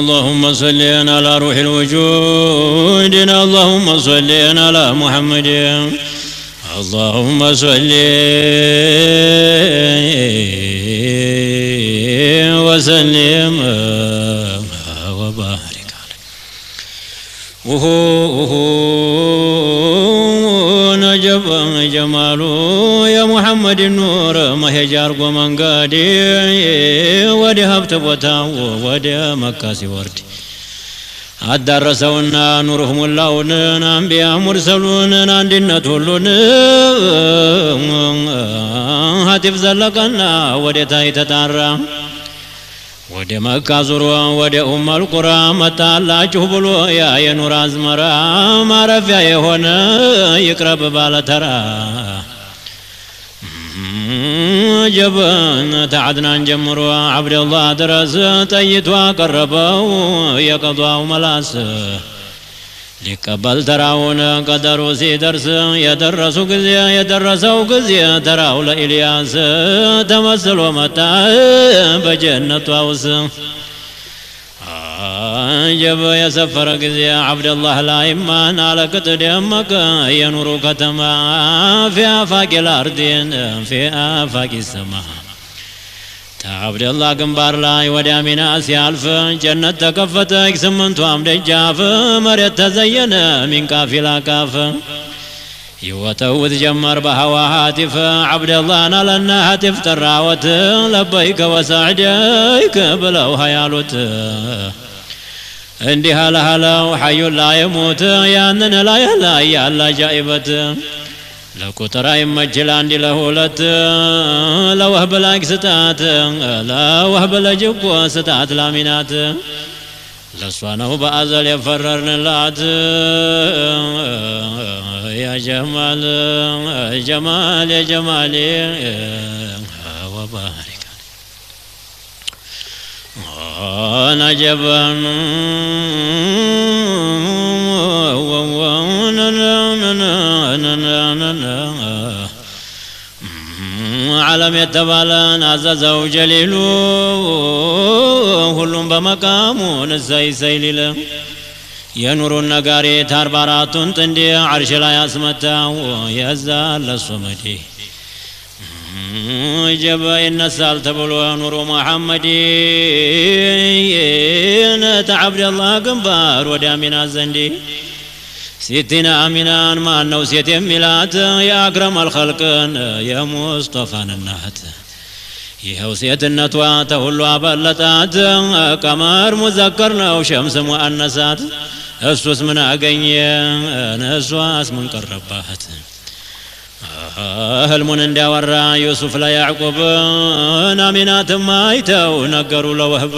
اللهم صل على روح الوجود اللهم صل على محمد اللهم صل وسلم وبارك عليه نجب جماله يا محمد النور ما هجار ومن قادي ودي هبت بوتاو ودي مكاسي وردي አዳረሰውና ኑሩህ ሙላውን አንቢያ ሙርሰሉን አንድነት ሁሉን ሀቲፍ ዘለቀና ወደታይ ተጣራ ወደ መካ ዙሮ ወደ ኡመል ቁራ መጣላችሁ ብሎ ያ የኑር አዝመራ ማረፊያ የሆነ ይቅረብ ባለተራ جبن تعدنا جمروا عبد الله درس تيتوا قربوا يقضوا ملاس لقبل تراون قدروا سي درس يدرسوا قزيا يدرسوا قزيا تراو لإلياس تمثلوا متى بجنة ووس جب يسفر قزيا عبد الله لا إيمان على قتل أمك ينور كتما في آفاق الأرض في آفاق السماء عبد الله قنبار لاي ودامنا سيالف جنة تكفت اكسمنت وعمد الجاف مريت تزين من كافي لا كاف يوتوذ جمر بهوا هاتف عبد الله نالنا هاتف تراوت لبيك وسعديك بلو هيالوت عندي هلا هلا وحي لا يموت يانن لا يلا يا الله جائبت لكو ترى يمجل عندي لهولت لا وهب لك ستات لا وهب لجكو ستات لامينات لسوانه بأزل يفررن اللات يا جمال جمال يا جمال وبارك نجبا عالم يتبالن عززه جليله ሁሉም በመቃሙ ንሳይ ሰይሊለ የኑሩን ነጋሪ ታርባራቱን ጥንድ አርሽ ላይ ያስመታው ያዛል ለሱመዲ ጀባ ይነሳል ተብሎ ኑሩ መሐመድ ተዓብድ አላህ ግንባር ወደ አሚና ዘንዲ ستين آمنان ما أنه سيتم ميلات يا أكرم الخلق يا مصطفى النهت يهو سيت النتوى تهلو أبلتات قمر مذكرنا وشمس مؤنسات أسوس من أقني نسواس من قربات أهل من اندورا يوسف لا يعقوب نامنات ما يتو نقروا لوهب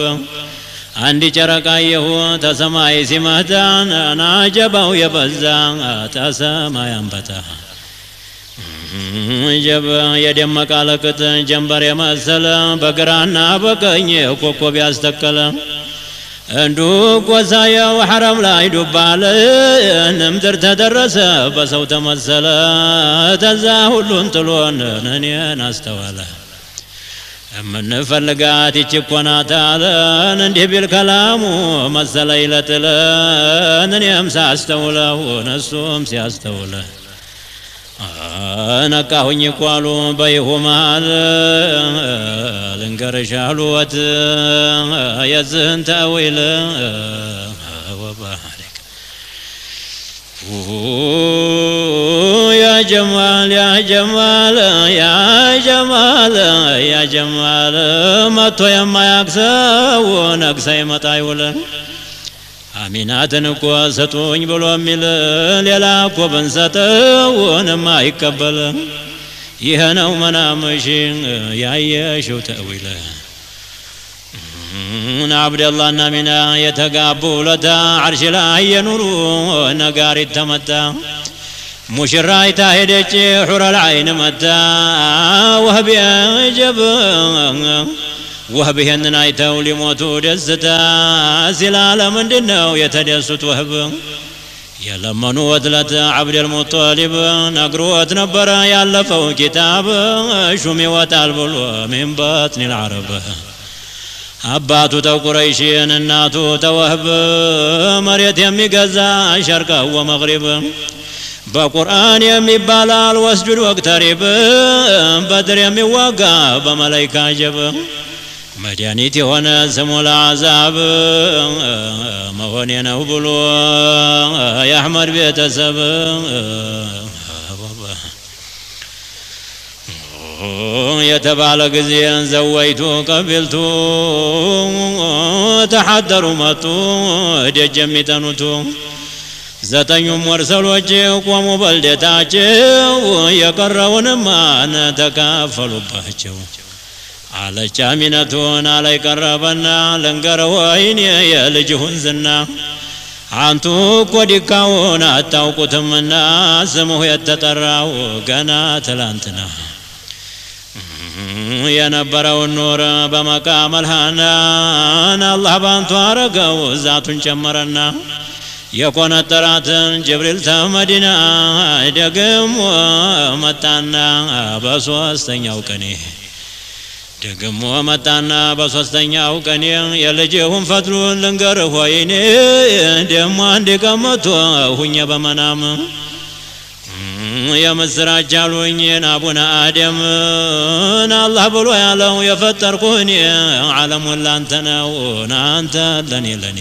عندي جرقا يهو تسمعي سمهتان ناجبه يبزا تسمع ينبتا جب يدمك على كت جنبر يمثل بقرانا بقني كوكو بيستقل اندوك وسايا وحرم لا يدبال نمدر تدرس بسو تمثل تزاهل انتلون ننين استوالا من فلقات يشكونا تعالى ندي بالكلام مسألة ليلة نيم ساستولا ونسوم ساستولا نكاهن يقالوا بيهما لنكر شالوت يزن تأويل وبارك يا جمال يا جمال يا جمال يا جمال ما تويا ما يكسو نكسي ما تايولا آمينات نكو ستوني بلو ميل ليلا كو بنستو نما يكبل يهنا ومنا مشين يا يشو تأويلا عبد الله نامنا يتقابل لتا عرش لا ينورو نقاري التمتا مشراي تاهدج حور العين متا وهبي جب وهبي هننايتو لموتو دزتا زلال من دنو يتدست وهب يلمنو ودلت عبد المطالب نقروت نبرا يالفو كتاب شمي وتالبلو من باطن العرب አባቱ ተቁረይሽን እናቱ ተወህብ መሬት የሚገዛ ሸርቀ ወመግሪብ በቁርአን የሚባላል ወስጁድ ወቅተሪብ በድር የሚዋጋ በመላይካ ጀብ መድኃኒት የሆነ ስሙ ለአዛብ መሆኔ ነው ብሎ የአሕመድ ቤተሰብ የተባለ ጊዜ ዘወይቱ ቀቢልቱ ተሐደሩ መጡ ደጅ የሚጠኑቱ ዘጠኙም ወርሰሎች ቆሙ በልደታቸው የቀረውንማ ተካፈሉባቸው አለች አሚነቱን አላይ ቀረበና ልንገረው ወይኔ የልጅሁን ዝና አንቱ እኮ ዲካውን አታውቁትምና ስሙህ የተጠራው ገና ትላንትና የነበረውን ኑር በመቃም አልሃናን አላህ ባንቱ አረገው ዛቱን ጨመረና የቆነጠራትን ጅብሪል ተመዲና ደግሞ መጣና በሶስተኛው ቀኔ ደግሞ መጣና በሶስተኛው ቀኔ የልጅሁን ፈትሉን ልንገርህ ወይኔ ደግሞ አንድ ቀመቶ ሁኘ በመናም የምስራች አሉኝን አቡነ አደምን አላህ ብሎ ያለው የፈጠርኩኝ ዓለሙን ላንተ ነው አንተ ለኔ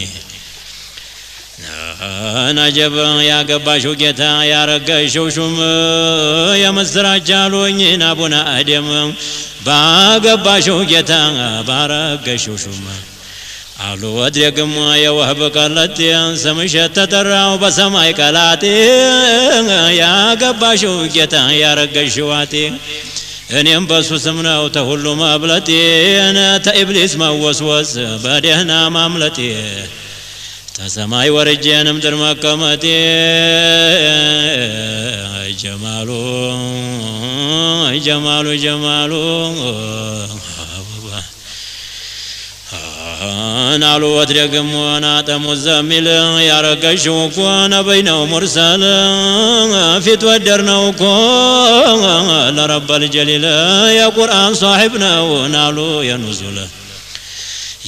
ነጀብ ያገባሽው ጌታ ያረገሽው ሹም የምስራች አሉኝን አቡነ አደም ባገባሽው ጌታ ባረገሽው ሹም አሉ ወድረግም የወህብ ቀለጤ ስምሽ ተጠራው በሰማይ ቀላጤ ያገባሽው ጌታ ያረገሽው አጤ እኔም በሱ ስም ነው ተሁሉ መብለጤ ተኢብሊስ መወስወስ በደህና ማምለጤ ተሰማይ ወርጄን ምድር መቀመጤ ጀማሉ ጀማሉ ጀማሉ ናሉ ወትደግሞ ናጠሙ ዘሚል ያረገሽው እኮ ነብይ ነው ሙርሰል ፊት ወደር ነው እኮ ለረበል ጀሊል የቁርአን ሷሒብ ነው ናሉ የኑዙል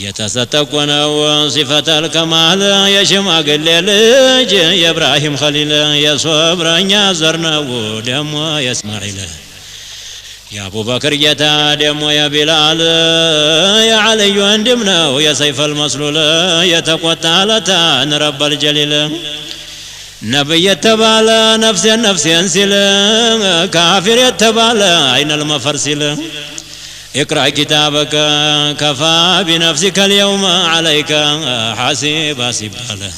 የተሰጠቆ ነው ሲፈተል ከማል የሽማግሌ ልጅ የኢብራሂም ኸሊል የሶብረኛ ዘር ነው ደሞ የእስማዒል የአቡ በክር ጌታ ደሞ የቢላል የዓልይ ወንድም ነው የሰይፈ ልመስሉል የተቆጣ ለታ ንረበል ጀሊል ነብይ የተባለ ነፍሴን ሲል ካፊር የተባለ አይነል መፈር ሲል اقرأ كتابك كفى بنفسك اليوم عليك حسيبا سبالا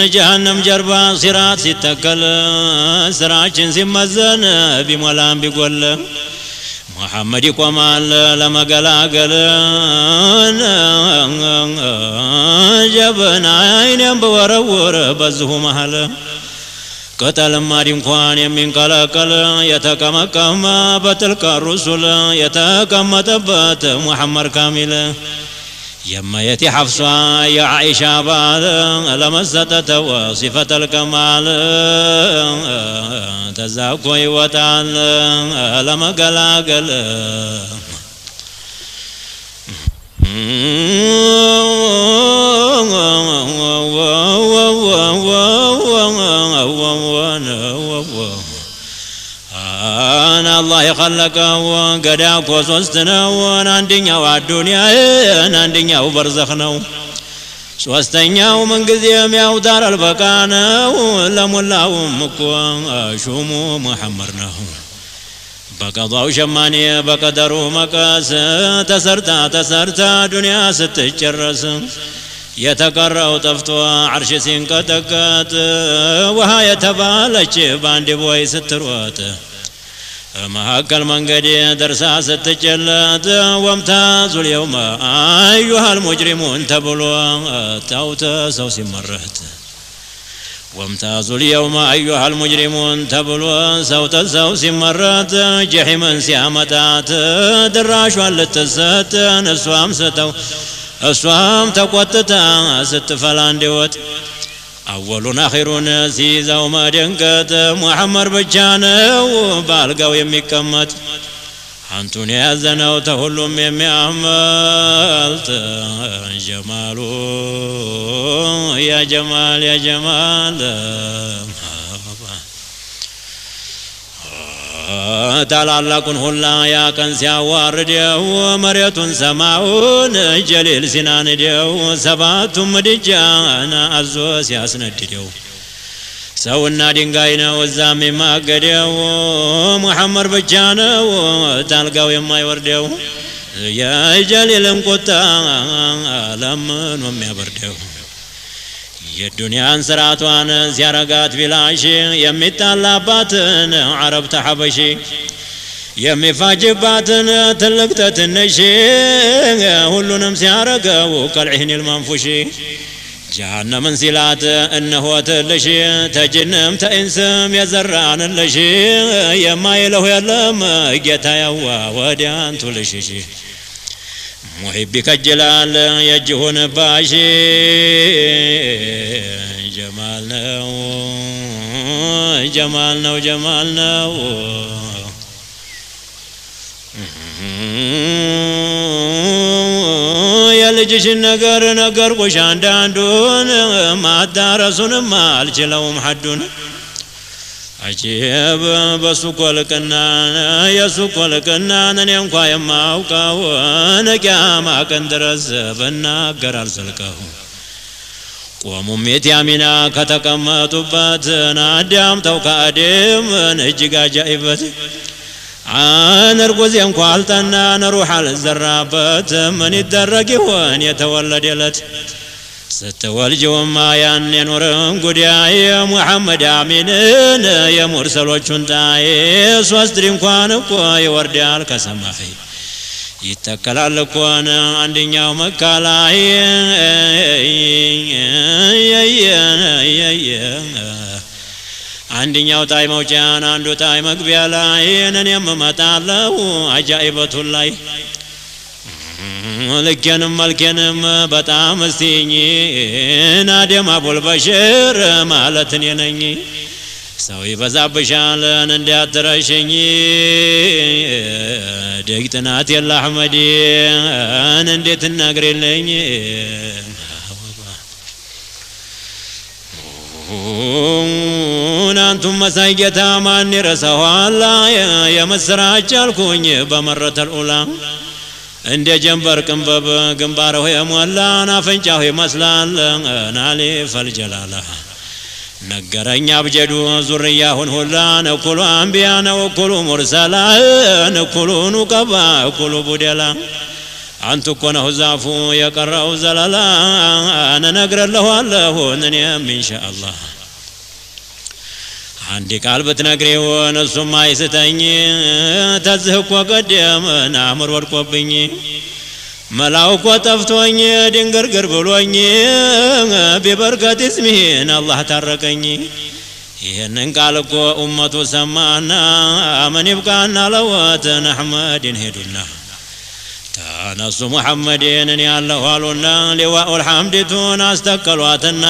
جهنم جربا صراط ستكل سراجن سمزن بمولان بقول محمد قمال لما قلاقل جبنا عينيا بورور بزه محل قتل ماري انخوان يمين قلقل يتكمكم بتلك الرسل يتكمتبت محمد كامل يما يتي حفصة يا عائشة بعد لما ستت وصفة الكمال تزاكوي وتعال لما قلقل أنا الله يخلقه قداك وصوستنا وانا والدنيا ناندنيا وبرزخنا سوستنيا ومن قديم يا ودار البكانا لمولا ومكوا شومو محمرنا بقضاو شماني بقدرو مكاس تسرتا دنيا ستجرس يتقرأ طفتوا عرش سنكتكات وها يتبالج باند بوي ستروات مهاكل منقدي درسا ستجلات وامتازوا اليوم أيها المجرمون تبلوا توتا سوسي مرت وامتازوا اليوم أيها المجرمون تبلوا صوت الزوس مرات جحيما سيامتات دراش والتسات نسوام ستو أسوام تقوتتا ستفلان دوت أولنا آخرنا سيزا وما دنكت محمد بجانو بالقاو يمكمت أنتوني أزنو تهلم يمعملت جمالو يا جمال يا جمال ታላላቁን ሁላ ያቀን ሲያዋርደው መሬቱን ሰማውን ጀሊል ሲናንደው ሰባቱም ምድጃን አዞ ሲያስነድደው ሰውና ድንጋይ ነው እዛም የማገደው ሙሐመድ ብቻ ነው ታልጋው የማይወርደው የጀሊልን ቁጣ ለምን የሚያበርደው የዱንያን ስራቷን ሲያረጋት ቢላሽ የሚጣላባትን አረብ ተሐበሺ የሚፋጅባትን ትልቅ ተትንሽ ሁሉንም ሲያረገው ከልዒህኒል መንፉሺ ጀሃነምን ሲላት እነሆ ትልሽ ተጅንም ተኢንስም የዘራንልሽ የማይለው የለም ጌታዬዋ ወዲያንቱ ልሽሽ محبك الجلال يجهون باشي جمالنا جمالنا وجمالنا يا لجش النقر نقر وشان داندون ما دارسون ما الجلوم حدون عجيب بسوق الكنان يسوق الكنان ينقى يماوكا ونقاما كندرس بناقر السلكه ومميت يامنا كتكمتبت نادم توكا أدم نجيقا جائبت نرقز ينقى التنا نروح على الزرابت من الدرق وان يتولد يلت ستوالج وما ين نورن قدياي محمد آمين يا مرسل وشنتاي سوسترين كوان كوي ورديال كسماحي يتكلال كوان عندي يوم كلاي عندي يوم تاي موجان عندو تاي مقبيالاي ننيم متعلو عجائبة الله لكنم ملكنم بطعم استيني نادم أبو البشر مالتني نني سوي بزاب شالن اندي ترشني دقتناتي الأحمدي اندي تنقري لني أنتم مسايقتا ماني رسوا الله يا مسراج الكوني بمرة الأولى እንደ ጀንበር ቅንበብ ግንባረው የሞላን አፍንጫው ይመስላል ናሊ ፈልጀላላ ነገረኛ አብጀዱ ዙርያሁን ሁላ ነኩሉ አንቢያ ነኩሉ ሙርሰላ ነኩሉ ኑቀባ ነኩሉ ቡደላ አንቱ እኮ ነው ዛፉ የቀረው ዘለላ እነግርልሃለሁ እኔም ኢንሻአላህ عندي قلبت نغريون السما يستني تزهق قدام نامر ورقبني ملاوك وطفتوني دنغرغر بلوني ببركة اسمه الله تركني ይህንን ቃል እኮ ኡመቱ ሰማና ምን ይብቃና ለወት አህመድን ሄዱና ተነሱ ሙሐመድን ያለው አሉና ሊዋኡል ሐምድቱን አስተከሏትና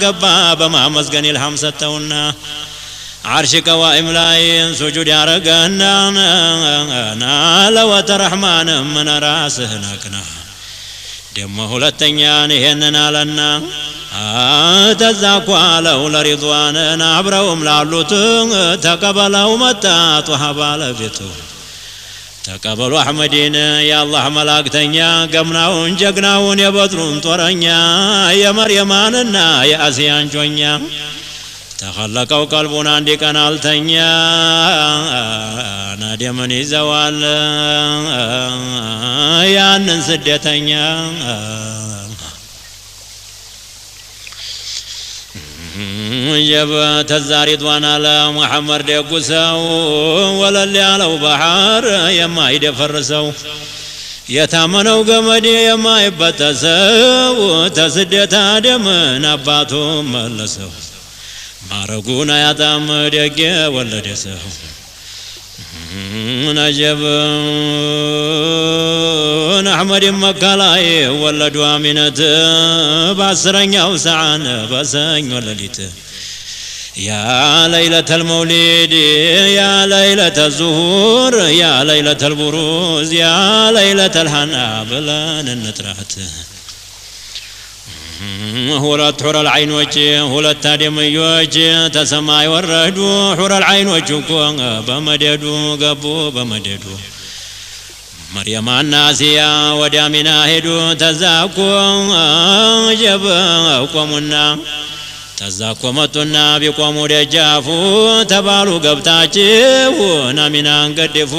ገባ በማመስገን ኢልሃም ሰጠውና عرش قوائم لاين سجود يارقنا نالوة رحمن من راسه نكنا دمه لتنيان هننا لنا تزاقوا له لرضوان عبرهم لعلوتهم تقبلوا متى طهبال بيتو تقبلوا أحمدين يا الله ملاكتنيا قمناون جقناون يا بدرون طرنيا يا مريماننا يا أسيان جونيا تخلقوا قلبنا عندي كان التنيا نادي من زوال يا ننسدتنيا جب تزاريدوان على محمد ديقساو ولا اللي على بحار يما يدفرسو يتامنوا قمدي يما يبتسو تسدت آدم نباتهم ملسو مارقونا يا تام ديك ولد يسو نجب أحمد مكالاي ولدوا آمنة باسرن يوسعان باسن ولدت يا ليلة المولد يا ليلة الزهور يا ليلة البروز يا ليلة الهنا بلان النترات ሁለት ሑረል ዐይኖች ሁለት አደምዮች ተሰማይ ወረዱ ሑረል ዐይኖች እኮ በመደዱ ገቡ በመደዱ መርየምና አሲያ ወደ አሚና ሄዱ ተዛኮ ጀብ ቆሙና ተዛኮ መጡና ቢቆሙ ደጃፉ ተባሉ ገብታችሁ አሚናን ገደፉ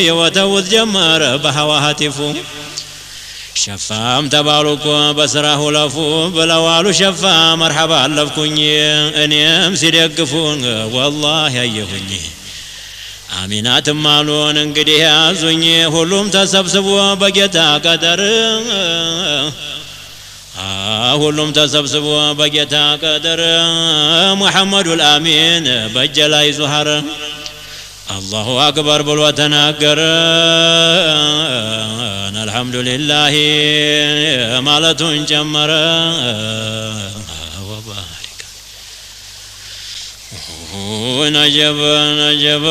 የወተውት ጀመረ በሐዋሃቲፉ شفام تبالوكو بسراه لفو بلوالو شفا مرحبا لفكوني انيم سيدقفون والله يهوني آمينات مالون انقدي هازوني هلوم تسبسبوا بقيتا قدر هلوم تسبسبوا بقيتا قدر محمد الامين بجلاي زهر الله أكبر بالوتناقر الحمد لله مالة جمر وبارك نجب نجب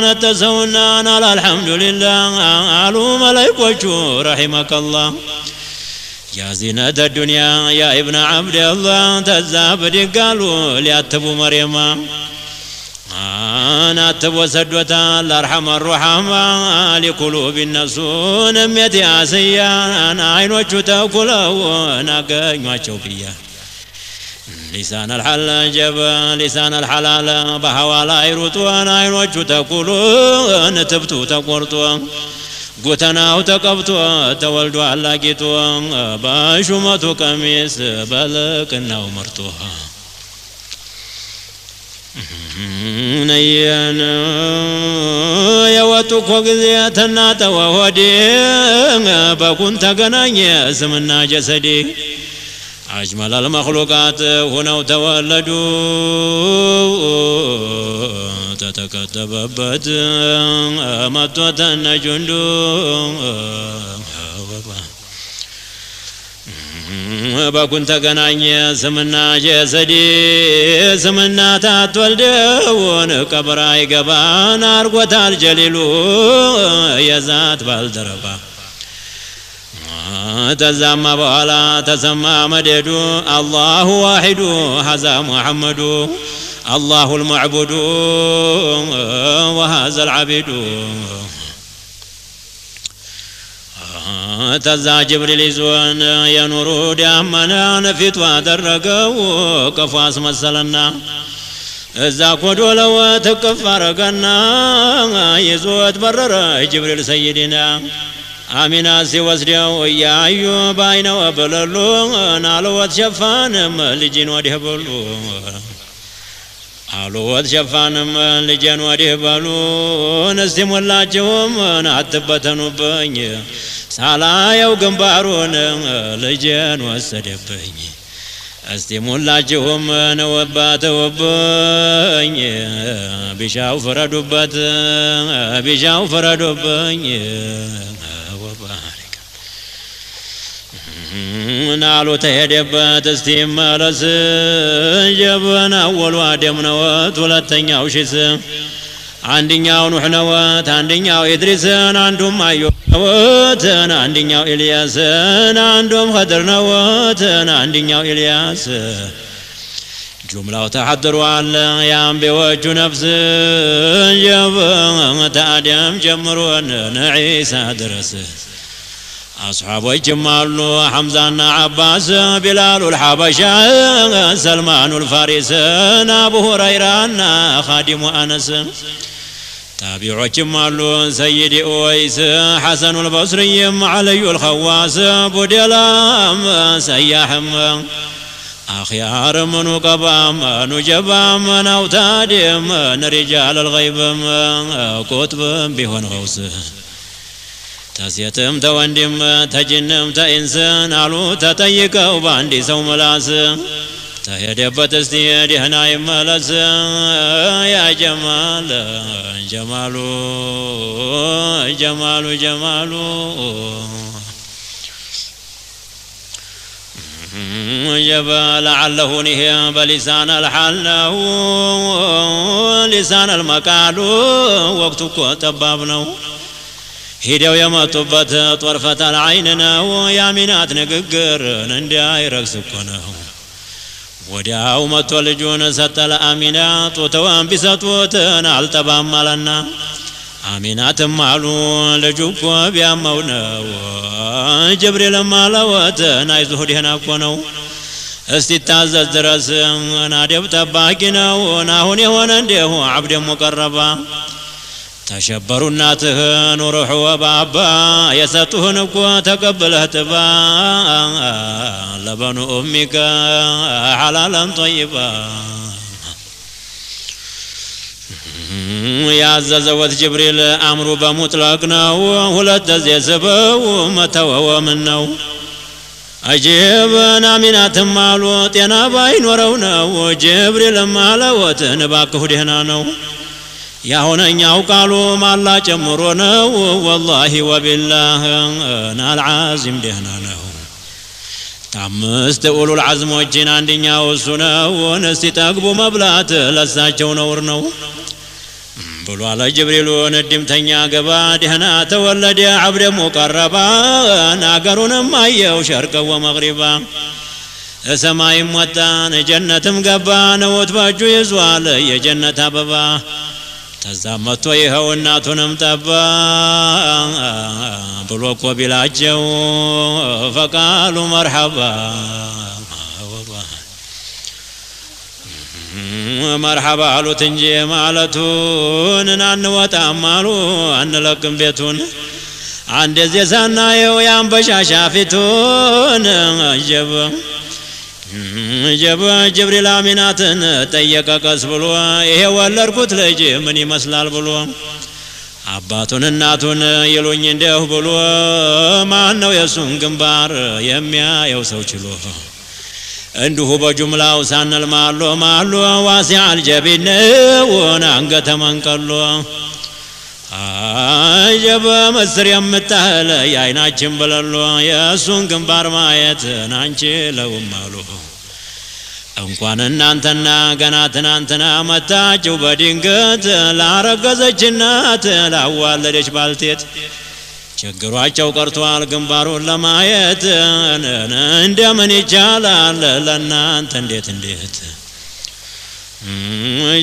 نتسونا الحمد لله علو ملائكة رحمك الله يا زينة الدنيا يا ابن عبد الله تزابد قالوا ليأتبوا مريم أنا أتبوا سدوتا الأرحم الرحمة لقلوب النسون ميتي آسيا أنا عين وجهتا كلها ناقا وشوفيا لسان الحل جب لسان الحلال بحوالا يروتوا عين وجهتا كلها نتبتو تقورتوا قوتنا وتقبتوا تولدوا علاقتوا باشمتوا قميص بلقنا ومرتوها نيانا يواتوك وقزيتنا توهدي بكنت قناني اسمنا جسدي أجمل المخلوقات هنا تولدوا تتكتببت مطوة جندو بكنت قناني سمنا جسدي سمنا تتولدون كبراي قبان أرقوة الجليلو يزات بالدربا تزام بوالا تسمى مددو الله واحد هذا محمد الله المعبود وهذا العبد تزا جبريل يزون يا نور دامنا نفيت وادرقوا كفاس مسلنا إذا كودوا لو تكفرقنا يزود برر جبريل سيدنا آمنا سيوسدوا يا أيوب باين وبللو نالوت شفان لجين ودهبلو አሉት ሸፋንም ልጄን ወዲህ በሉ እስቲ ሞላቸውም አትበተኑብኝ ሳላየው ግንባሩን ልጄን ወሰደብኝ እስቲ ሞላቸውም ነውባተውብኝ ቢሻው ፍረዱበት ቢሻው ፍረዱብኝ ወባሪክ ናሉ ተሄደበት እስቲ መለስ ጀበና ወሉ አደም ነው ሁለተኛው ሺስ አንደኛው ኑህ ነው አንደኛው ኢድሪስ አንዱም አዩብ ነው አንደኛው ኢልያስ አንዱም ኸድር ነው አንደኛው ኢልያስ ጁምላው ተሐድሯል የአንቢያዎቹ ነፍስ ጀበና አደም ጀምሮን ዒሳ ድረስ أصحابي جمالو حمزة عباس بلال الحبشة سلمان الفارس أبو هريرة خادم أنس تابعوا جمالو سيدي أويس حسن البصري علي الخواس أبو دلام سياحم أخيار من قبام نجبام نوتادم رجال الغيب كتب بهن غوث تسيتم توندم تجنم تإنسان علو تتيكو باندي سو ملاس تهدبت استيدي هنا يملس يا جمال جمالو جمالو جمالو جبا لعله نهي بلسان الحال لسان المقال وقتك تبابنو هيدو يمطبت طرفة العين يامينات نققر نندي رقصكنو ወዲያው መጥቶ ልጁን ሰጠ ለአሚናት ወተዋን ቢሰጡት አልተባም አለና አሚናትም አሉ ልጁ እኮ ቢያመው ነው ጅብሪልም አለወት አይዞህ ደህና እኮ ነው እስቲ ታዘዝ ድረስ ናደብ ጠባቂ ነው አሁን የሆነ እንደሁ አብደ ሙቀረባ تشبروا الناته نروح وبابا يسطهن اكو تقبله تبا لبن امك حلالا طيبا يا زوج جبريل امر بمطلقنا ولد زيسبو متوا ومنو اجيبنا منات مالو تينا باين ورونا وجبريل مالوت نباكه دهنا نو يا هنا يوقالوا ما الله جمرونا والله وبالله نال عازم دهنا تامست اولو العزم وجنا عندنا وسنا ونسي تقبو مبلات لساچو نور نو بلو على جبريل ندمتنيا غبا دهنا تولد عبد مقربا ناغرون ما يو شرق ومغربا سماي موتان جنتم غبا نوت باجو يزوال يا جنة اببا تزامتو يهو الناتونم تبا بلوكو بلاجو فقالوا مرحبا مرحبا علو تنجي مالتون نانوات عمالو انلقم بيتون عند زيسانا يو ينبشا شافتون جب جبريل آميناتن تيكا كسبلو إيه والركوت لجي من يمسلال بلو عباتون الناتون يلون ينده بلو ما أنو يسون قنبار يميا يوسو چلو انده بجملة وسان المالو واسع الجبين ونانقة منقلو جب مصر يمتهل ياينا چنبللو يسون قنبار مايت نانچه لو مالو እንኳን እናንተና ገና ትናንትና መጣችሁ በድንገት ላረገዘች እናት ላዋለደች ባልቴት ችግሯቸው ቀርቷል ግንባሩን ለማየት እንደምን ይቻላል ለእናንተ እንዴት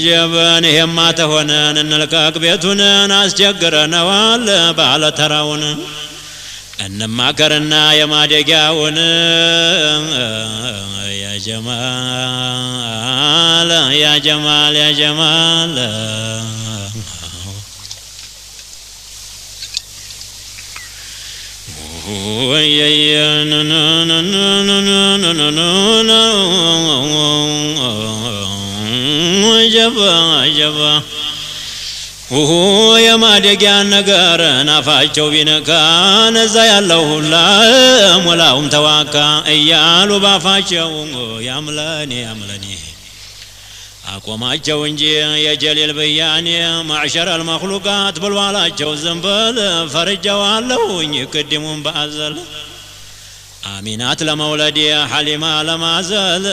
ጀበን ይሄማ ተሆነን እንልቀቅ ቤቱን አስቸግረነዋል ባለተራውን እንማከርና የማደጊያውን يا جمال يا جمال يا جمال جبا يا ማደጊያ ነገር ናፋቸው ቢነካ ነዛ ያለው ሁላ ሞላውም ተዋካ እያሉ ባፋቸው ያምለኔ አቆማቸው እንጂ የጀሊል በያኔ ማዕሸር المخلوقات ብልዋላቸው ዘንበል ፈርጀዋለሁኝ ቅድሙን በአዘል አሚናት ለመውለድ ሐሊማ ለማዘል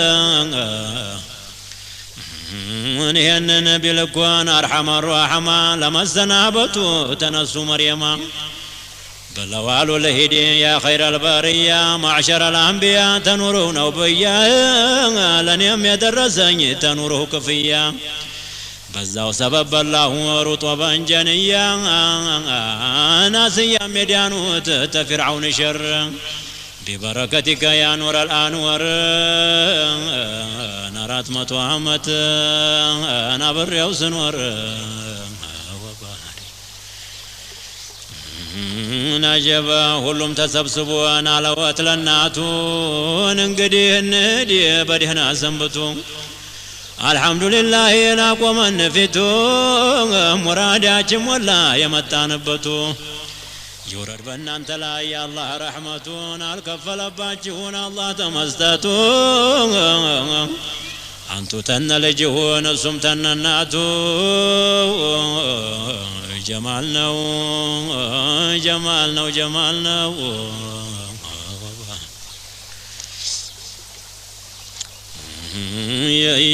ونهن بلكوان أرحم الرحمة لما الزنابتو تنسو مريما بلوالو لهدي يا خير البرية معشر الأنبياء تنورون وبيا لن يم يدرسني تنوره كفيا بزاو سبب الله رطبا جنيا ناسيا مديانوت تفرعون شر ببركتك يا نور الأنور نرات متوهمت أنا بريو سنور نجبا هلوم تسبسبوا أنا لوات لناتون انقديه الندي بدهنا سنبتو الحمد لله ناقوم النفتو مراداتهم ولا يمتانبتو يورد بنانت لا يا الله رحمتون الكفل باجون الله تمستتو أنتو تنلجون سمتن الناتو جمالنا جمالنا جمالنا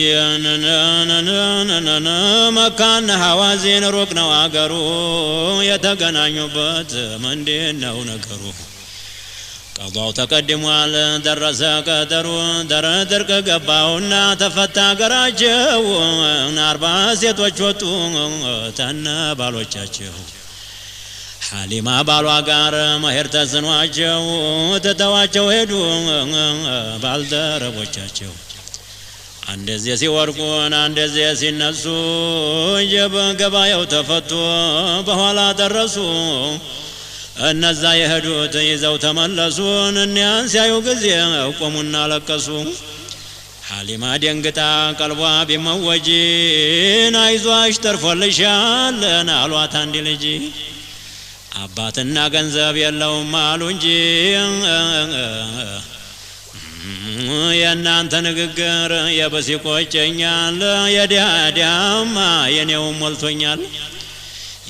يا مكان هوازين ركنا واقرو يتقنانيو بات من دينا ونقرو قضاو تقدموا درس قدرو درك قباونا تفتا قراجو ناربا سيتوچوتو تنا بالوچاچو حليما بالوا قار مهر تزنواچو تتواچو هدو بالدربوچاچو عندزي سيورقون عندزي سينسو جب قبايو تفتو بحوالا درسو النزا يهدو تيزو تملسون النيان سيايو قزي وقومنا لكسو حالما دينقتا قلبوا بموجين عايزو اشتر فلشان نالواتان دي لجي አባትና ገንዘብ የለውም አሉ እንጂ የእናንተ ንግግር የበሲ ቆጨኛል የዲያማ የኔው ሞልቶኛል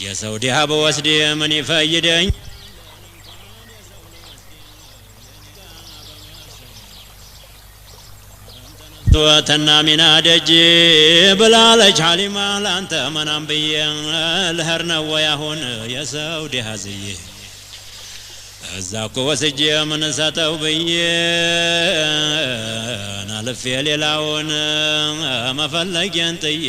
የሰው ዲያ በወስድ ምን ይፈይደኝ ተናሚና ደጅ ብላለች ሐሊማ ላንተ መናም ብዬ ልሄድ ነው ያሁን የሰው ዲያ ዝዬ እዛኮ ወስጄ ምን ሰጠው ብዬ ናልፌ ሌላውን መፈለጌን ጥዬ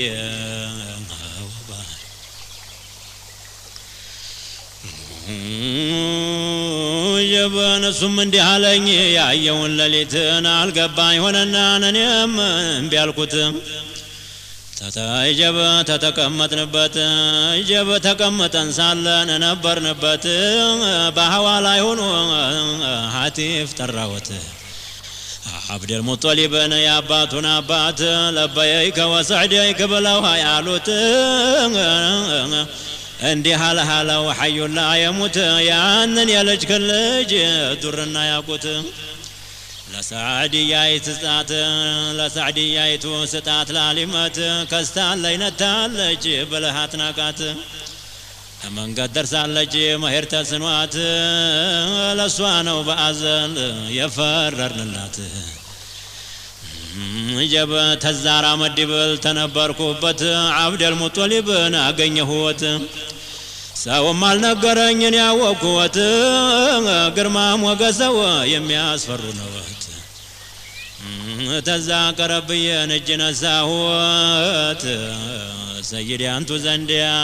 የበነሱም እንዲህ አለኝ ያየውን ሌሊትን አልገባኝ ሆነና እኔም እምቢ አልኩት ተታጀበ ተተቀመጥንበት ጀበ ተቀመጠን ሳለን ነበርንበት በሐዋ ላይ ሆኖ ሐቲፍ ጠራወት عبد المطلب يا أباتنا أبات لبيك وسعديك بلو هيالوت عندي هلا وحي لا يموت يا أنن يلج كلج درنا يا قوت لسعدي يايتو ستات لالمات كستان لينتالج بلهاتنا كات من قدر سالج مهر تسنوات لسوانو بأزل يفررن اللات جب تزارا مدبل تنبركوبت عبد المطلب ناقنيهوت ساو مال نقرنين ياوكوت قرمام وقسو يمياسفرو نوات تذاكر بيان الجنساوات سيدي أنتو زنديا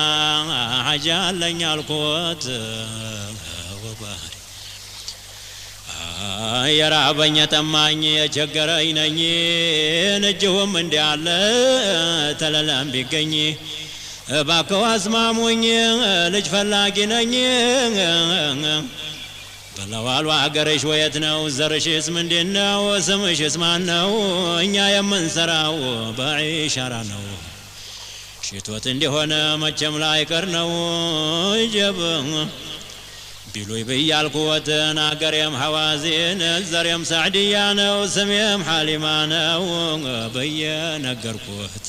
حجال لن يالكوت وباري يرابني تماني يشكريني نجوم من ديال تلالام بيقني باكو اسماموني لج فلاقيني بلوالو عقرش ويتناو زرش اسم ديناو سمش اسماناو انيا يمن سراو بعيشارانو شتوت اندي هنا مچم لا يقرنو جب بيلوي بيالكوت ناقريم حوازين الزريم سعديانو سميم حاليمانو بيا نقركوت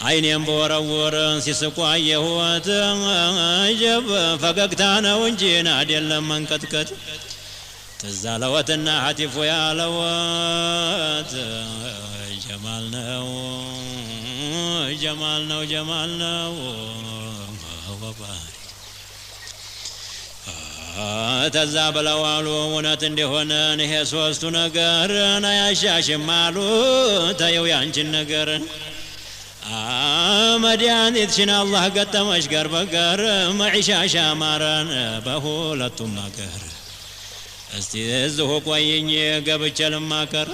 عينيم بورور سيسقوا يهوت جب فققتانا ونجينا ديال من كتكت تزالوتنا حتف يا لوات جمالنا جمالنا جمالنا وبارك تزابلوالو ونات እንደሆነ ነህ ሶስቱ ነገር ና ያሻሽማሉ ታየው ያንቺን ነገር መድኃኒትሽን አላህ ገጠመሽ ጋር በጋር መዒሻሽ አማረን በሁለቱም ነገር እስቲ እዚሁ ቆይኝ ገብቼ ልማከር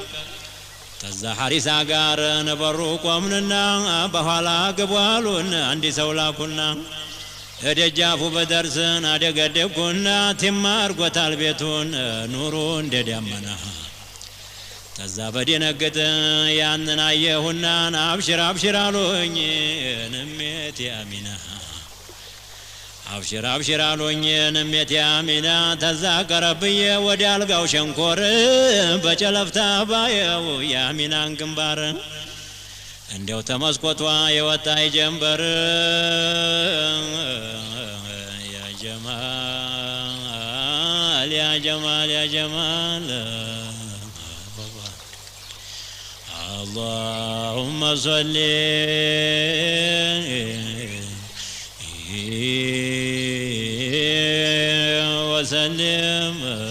ተዛ ሐሪሳ ጋር ነበሩ ቆምንና በኋላ ግቧሉን አንዲ ሰው ላኩና ደጃፉ በደርስን አደገደኩና ትማር ጎታል ቤቱን ኑሩ እንደደመና ተዛ በደነገጠ ያንን አየሁና አብሽር አብሽር አሉኝ ንሜት ያሚና أبشر أبشر علوني نميت يا مينا تذاكر بي وديال قاو شنكور بجلفتا بايو يا مينا انكمبار انديو تمسكوتوا يوتاي جنبر يا جمال يا جمال يا جمال اللهم صل وسلم